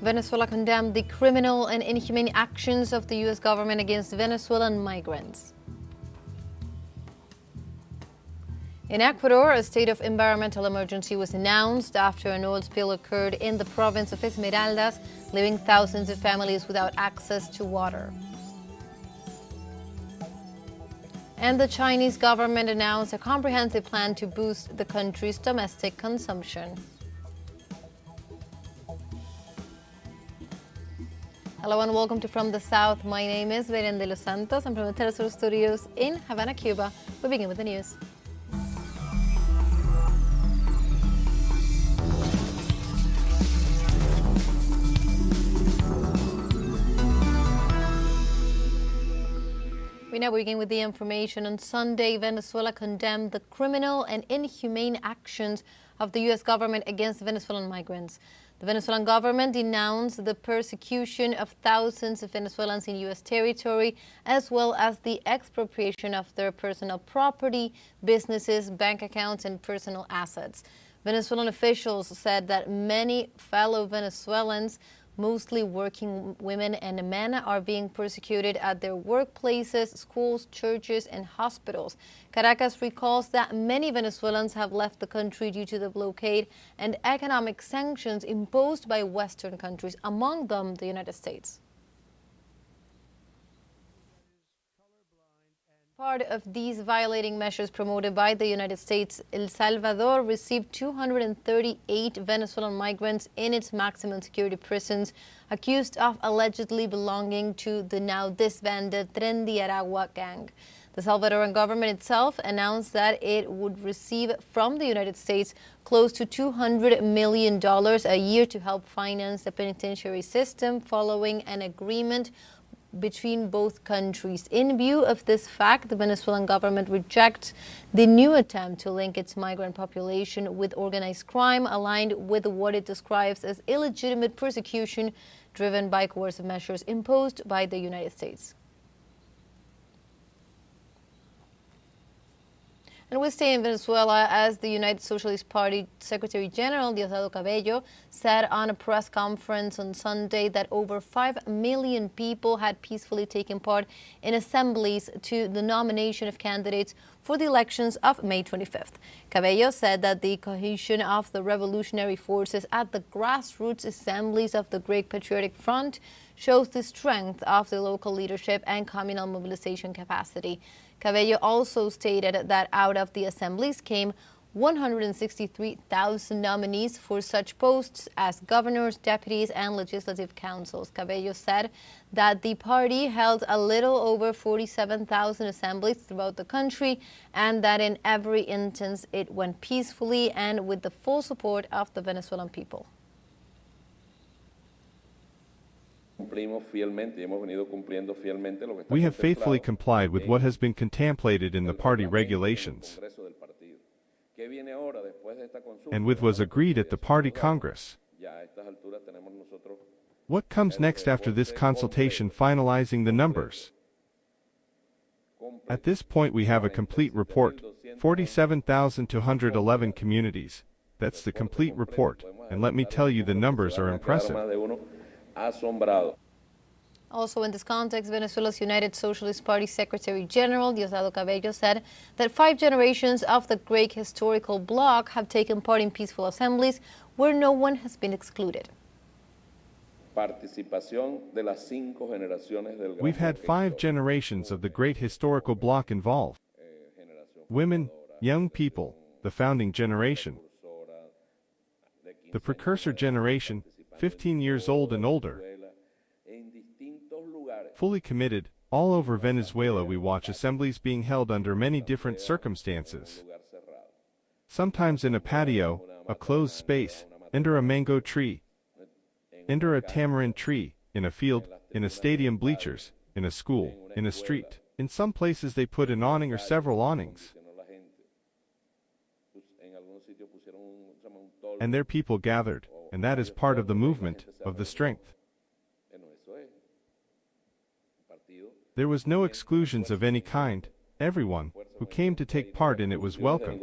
Venezuela condemned the criminal and inhumane actions of the U.S. government against Venezuelan migrants. In Ecuador, a state of environmental emergency was announced after an oil spill occurred in the province of Esmeraldas, leaving thousands of families without access to water. And the Chinese government announced a comprehensive plan to boost the country's domestic consumption. Hello and welcome to From the South. My name is Belen de los Santos. I'm from the teleSUR studios in Havana, Cuba. We begin with the news. We now begin with the information. On Sunday, Venezuela condemned the criminal and inhumane actions of the U.S. government against Venezuelan migrants. The Venezuelan government denounced the persecution of thousands of Venezuelans in U.S. territory, as well as the expropriation of their personal property, businesses, bank accounts, and personal assets. Venezuelan officials said that many fellow Venezuelans, mostly working women and men, are being persecuted at their workplaces, schools, churches, and hospitals. Caracas recalls that many Venezuelans have left the country due to the blockade and economic sanctions imposed by Western countries, among them the United States. Part of these violating measures promoted by the United States, El Salvador received 238 Venezuelan migrants in its maximum security prisons, accused of allegedly belonging to the now disbanded Tren de Aragua gang. The Salvadoran government itself announced that it would receive from the United States close to $200 million a year to help finance the penitentiary system, following an agreement between both countries. In view of this fact, the Venezuelan government rejects the new attempt to link its migrant population with organized crime, aligned with what it describes as illegitimate persecution driven by coercive measures imposed by the United States. And we stay in Venezuela, as the United Socialist Party Secretary General Diosdado Cabello said on a press conference on Sunday that over 5 million people had peacefully taken part in assemblies to the nomination of candidates for the elections of May 25th. Cabello said that the cohesion of the revolutionary forces at the grassroots assemblies of the Great Patriotic Front shows the strength of the local leadership and communal mobilization capacity. Cabello also stated that out of the assemblies came 163,000 nominees for such posts as governors, deputies, and legislative councils. Cabello said that the party held a little over 47,000 assemblies throughout the country, and that in every instance it went peacefully and with the full support of the Venezuelan people. We have faithfully complied with what has been contemplated in the party regulations and with what was agreed at the party Congress. What comes next after this consultation, finalizing the numbers? At this point we have a complete report, 47,211 communities. That's the complete report, and let me tell you, the numbers are impressive. Also in this context, Venezuela's United Socialist Party Secretary General Diosdado Cabello said that 5 generations of the great historical bloc have taken part in peaceful assemblies where no one has been excluded. We've had 5 generations of the great historical bloc involved. Women, young people, the founding generation, the precursor generation, 15 years old and older, fully committed. All over Venezuela we watch assemblies being held under many different circumstances. Sometimes in a patio, a closed space, under a mango tree, under a tamarind tree, in a field, in a stadium bleachers, in a school, in a street. In some places they put an awning or several awnings, and there people gathered, and that is part of the movement, of the strength. There was no exclusions of any kind. Everyone who came to take part in it was welcome.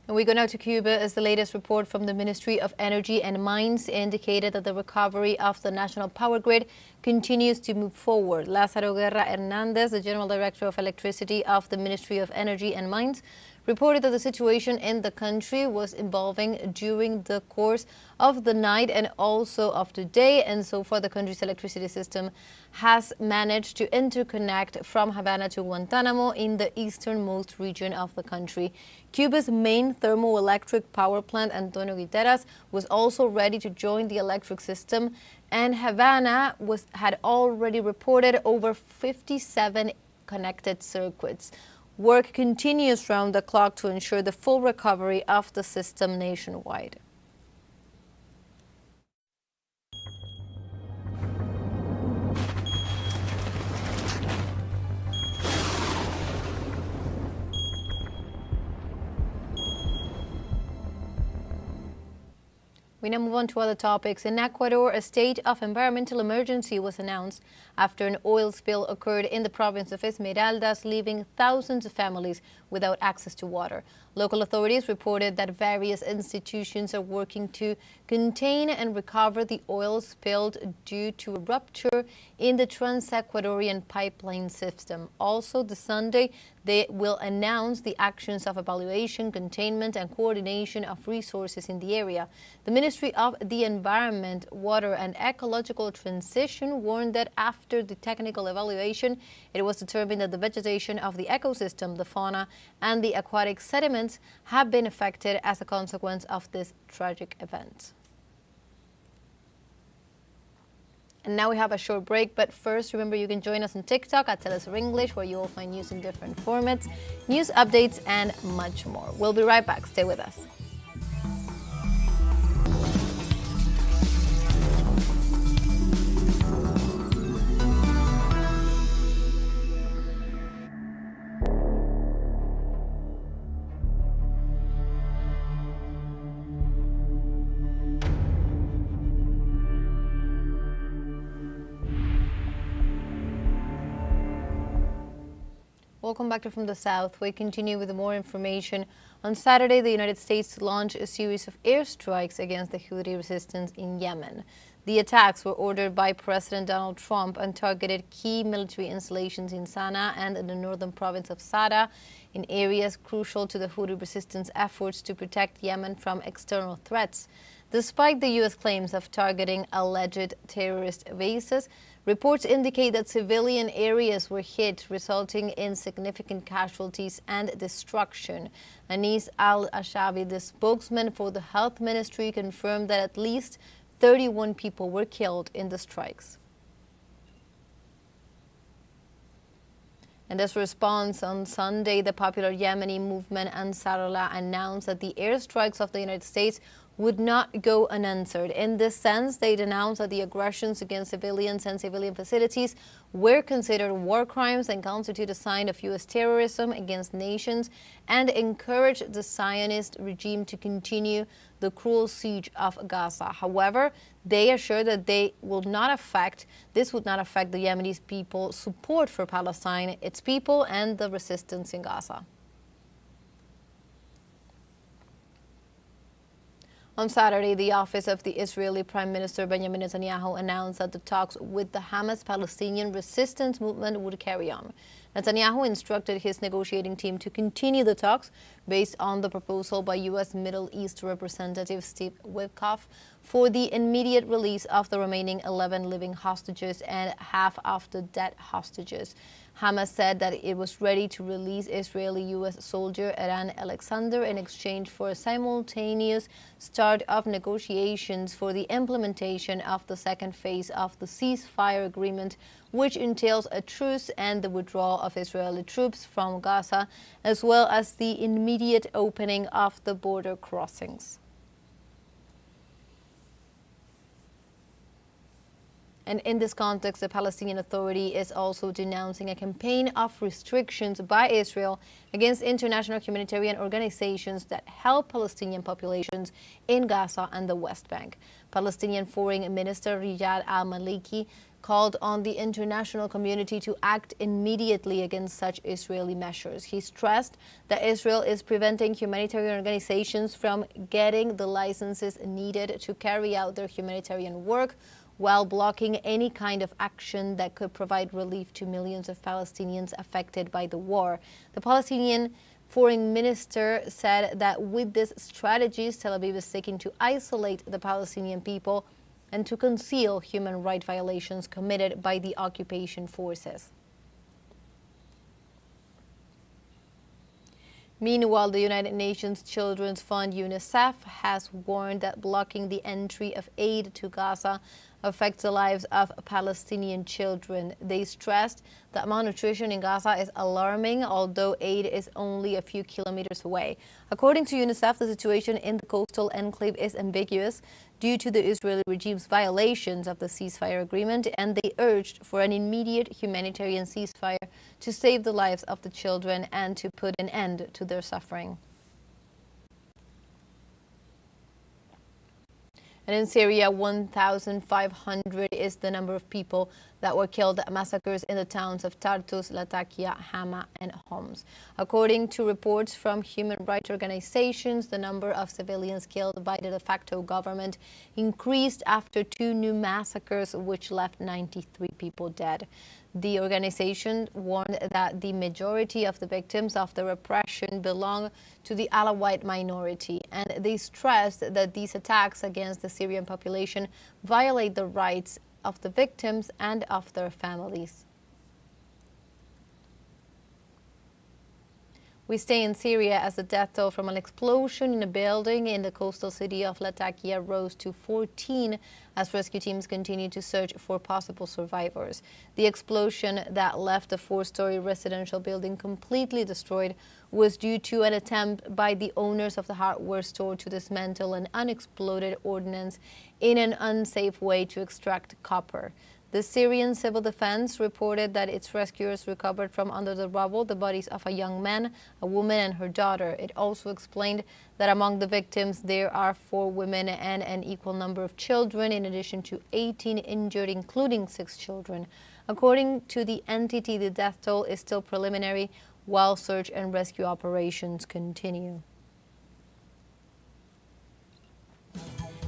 And we go now to Cuba, as the latest report from the Ministry of Energy and Mines indicated that the recovery of the national power grid continues to move forward. Lázaro Guerra Hernandez, the General Director of Electricity of the Ministry of Energy and Mines, reported that the situation in the country was evolving during the course of the night and also of today. And so far, the country's electricity system has managed to interconnect from Havana to Guantanamo in the easternmost region of the country. Cuba's main thermoelectric power plant, Antonio Guiteras, was also ready to join the electric system, and Havana had already reported over 57 connected circuits. Work continues round the clock to ensure the full recovery of the system nationwide. We now move on to other topics. In Ecuador, a state of environmental emergency was announced after an oil spill occurred in the province of Esmeraldas, leaving thousands of families without access to water. Local authorities reported that various institutions are working to contain and recover the oil spilled due to a rupture in the Trans-Ecuadorian pipeline system. Also, this Sunday, they will announce the actions of evaluation, containment, and coordination of resources in the area. The Ministry of the Environment, Water, and Ecological Transition warned that after the technical evaluation, it was determined that the vegetation of the ecosystem, the fauna, and the aquatic sediments have been affected as a consequence of this tragic event. And now we have a short break, but first, remember you can join us on TikTok at teleSUR English, where you will find news in different formats, news updates, and much more. We'll be right back. Stay with us. Welcome back to From the South. We continue with more information. On Saturday, the United States launched a series of airstrikes against the Houthi resistance in Yemen. The attacks were ordered by President Donald Trump and targeted key military installations in Sana'a and in the northern province of Sada, in areas crucial to the Houthi resistance efforts to protect Yemen from external threats. Despite the U.S. claims of targeting alleged terrorist bases, reports indicate that civilian areas were hit, resulting in significant casualties and destruction. Anis al-Ashabi, the spokesman for the health ministry, confirmed that at least 31 people were killed in the strikes. And as a response, on Sunday, the popular Yemeni movement Ansarullah announced that the airstrikes of the United States would not go unanswered. In this sense, they denounced that the aggressions against civilians and civilian facilities were considered war crimes and constitute a sign of U.S. terrorism against nations, and encouraged the Zionist regime to continue the cruel siege of Gaza. However, they assured that this would not affect the Yemeni people's support for Palestine, its people, and the resistance in Gaza. On Saturday, the office of the Israeli Prime Minister Benjamin Netanyahu announced that the talks with the Hamas-Palestinian resistance movement would carry on. Netanyahu instructed his negotiating team to continue the talks based on the proposal by U.S. Middle East Representative Steve Witkoff for the immediate release of the remaining 11 living hostages and half of the dead hostages. Hamas said that it was ready to release Israeli U.S. soldier Eran Alexander in exchange for a simultaneous start of negotiations for the implementation of the second phase of the ceasefire agreement, which entails a truce and the withdrawal of Israeli troops from Gaza, as well as the immediate opening of the border crossings. And in this context, the Palestinian Authority is also denouncing a campaign of restrictions by Israel against international humanitarian organizations that help Palestinian populations in Gaza and the West Bank. Palestinian Foreign Minister Riyad al-Maliki called on the international community to act immediately against such Israeli measures. He stressed that Israel is preventing humanitarian organizations from getting the licenses needed to carry out their humanitarian work, while blocking any kind of action that could provide relief to millions of Palestinians affected by the war. The Palestinian foreign minister said that with these strategies, Tel Aviv is seeking to isolate the Palestinian people and to conceal human rights violations committed by the occupation forces. Meanwhile, the United Nations Children's Fund, UNICEF, has warned that blocking the entry of aid to Gaza affects the lives of Palestinian children. They stressed that malnutrition in Gaza is alarming, although aid is only a few kilometers away. According to UNICEF, the situation in the coastal enclave is ambiguous due to the Israeli regime's violations of the ceasefire agreement, and they urged for an immediate humanitarian ceasefire to save the lives of the children and to put an end to their suffering. And in Syria, 1,500 is the number of people that were killed at massacres in the towns of Tartus, Latakia, Hama, and Homs. According to reports from human rights organizations, the number of civilians killed by the de facto government increased after two new massacres, which left 93 people dead. The organization warned that the majority of the victims of the repression belong to the Alawite minority, and they stressed that these attacks against the Syrian population violate the rights of the victims and of their families. We stay in Syria as the death toll from an explosion in a building in the coastal city of Latakia rose to 14 as rescue teams continue to search for possible survivors. The explosion that left the four-story residential building completely destroyed was due to an attempt by the owners of the hardware store to dismantle an unexploded ordnance in an unsafe way to extract copper. The Syrian Civil Defense reported that its rescuers recovered from under the rubble the bodies of a young man, a woman, and her daughter. It also explained that among the victims there are 4 women and an equal number of children, in addition to 18 injured, including 6 children. According to the entity, the death toll is still preliminary while search and rescue operations continue.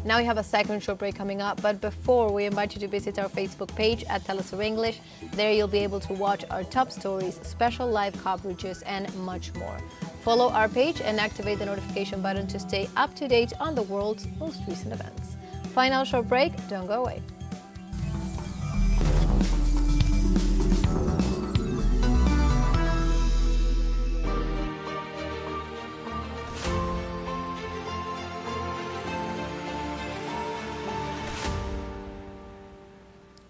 Now we have a second short break coming up, but before, we invite you to visit our Facebook page at teleSUR English. There you'll be able to watch our top stories, special live coverages, and much more. Follow our page and activate the notification button to stay up to date on the world's most recent events. Final short break, don't go away.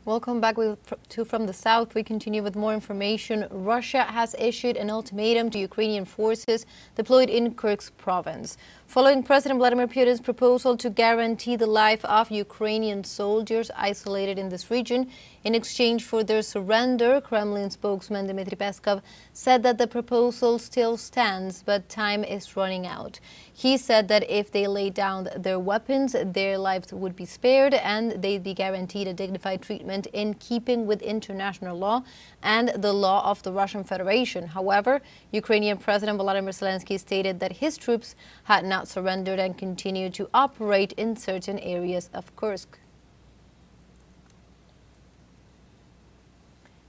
Welcome back to From the South. We continue with more information. Russia has issued an ultimatum to Ukrainian forces deployed in Kursk province. Following President Vladimir Putin's proposal to guarantee the life of Ukrainian soldiers isolated in this region in exchange for their surrender, Kremlin spokesman Dmitry Peskov said that the proposal still stands, but time is running out. He said that if they lay down their weapons, their lives would be spared and they'd be guaranteed a dignified treatment in keeping with international law and the law of the Russian Federation. However, Ukrainian President Volodymyr Zelensky stated that his troops had not surrendered and continued to operate in certain areas of Kursk.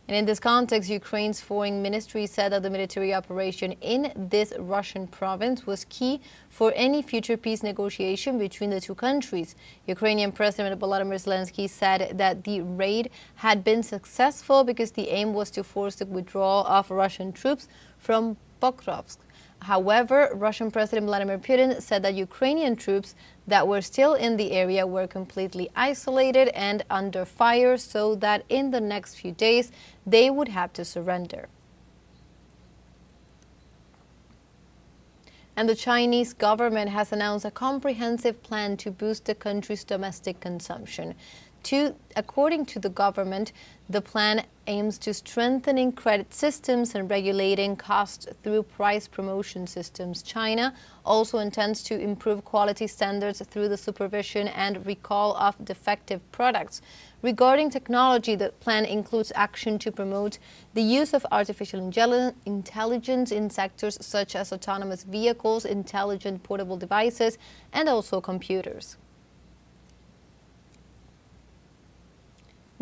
And in this context, Ukraine's foreign ministry said that the military operation in this Russian province was key for any future peace negotiation between the two countries. Ukrainian President Volodymyr Zelensky said that the raid had been successful because the aim was to force the withdrawal of Russian troops from Pokrovsk. However, Russian President Vladimir Putin said that Ukrainian troops that were still in the area were completely isolated and under fire, so that in the next few days they would have to surrender. And the Chinese government has announced a comprehensive plan to boost the country's domestic consumption. According to the government, the plan aims to strengthening credit systems and regulating costs through price promotion systems. China also intends to improve quality standards through the supervision and recall of defective products. Regarding technology, the plan includes action to promote the use of artificial intelligence in sectors such as autonomous vehicles, intelligent portable devices, and also computers.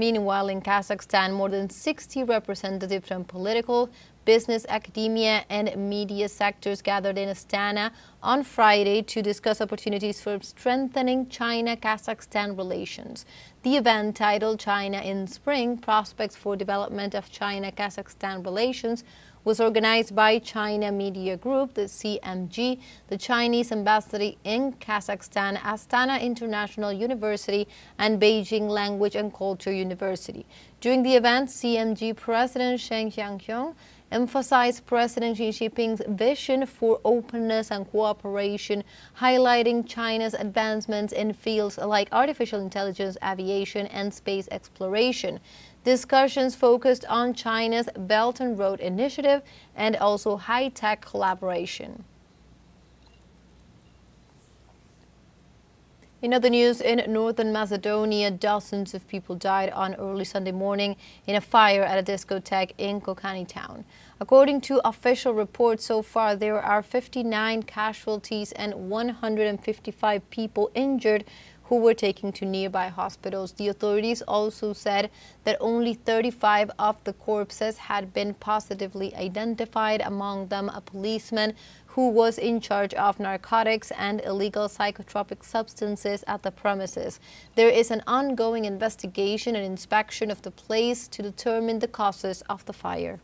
Meanwhile, in Kazakhstan, more than 60 representatives from political, business, academia, and media sectors gathered in Astana on Friday to discuss opportunities for strengthening China-Kazakhstan relations. The event, titled China in Spring, Prospects for Development of China-Kazakhstan Relations, was organized by China Media Group, the CMG, the Chinese Embassy in Kazakhstan, Astana International University, and Beijing Language and Culture University. During the event, CMG President Shen Xiangqiong emphasized President Xi Jinping's vision for openness and cooperation, highlighting China's advancements in fields like artificial intelligence, aviation, and space exploration. Discussions focused on China's Belt and Road Initiative and also high-tech collaboration. In other news, in northern Macedonia, dozens of people died on early Sunday morning in a fire at a discotheque in Kokani town. According to official reports, so far there are 59 casualties and 155 people injured who were taken to nearby hospitals. The authorities also said that only 35 of the corpses had been positively identified, among them a policeman who was in charge of narcotics and illegal psychotropic substances at the premises. There is an ongoing investigation and inspection of the place to determine the causes of the fire.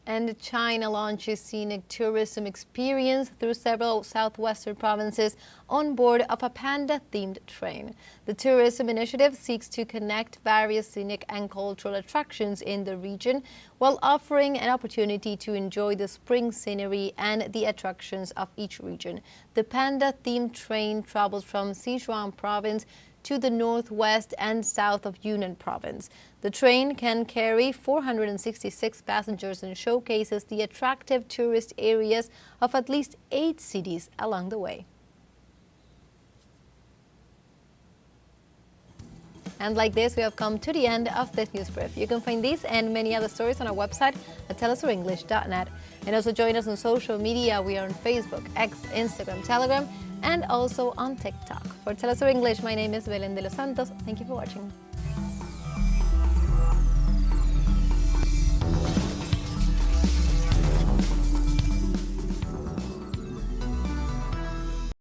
And China launches scenic tourism experience through several southwestern provinces on board of a panda-themed train. The tourism initiative seeks to connect various scenic and cultural attractions in the region while offering an opportunity to enjoy the spring scenery and the attractions of each region. The panda-themed train travels from Sichuan province to the northwest and south of Yunnan province. The train can carry 466 passengers and showcases the attractive tourist areas of at least 8 cities along the way. And like this, we have come to the end of this news brief. You can find these and many other stories on our website at telesurenglish.net. And also join us on social media. We are on Facebook, X, Instagram, Telegram, and also on TikTok. For teleSUR English, my name is Belén de los Santos. Thank you for watching.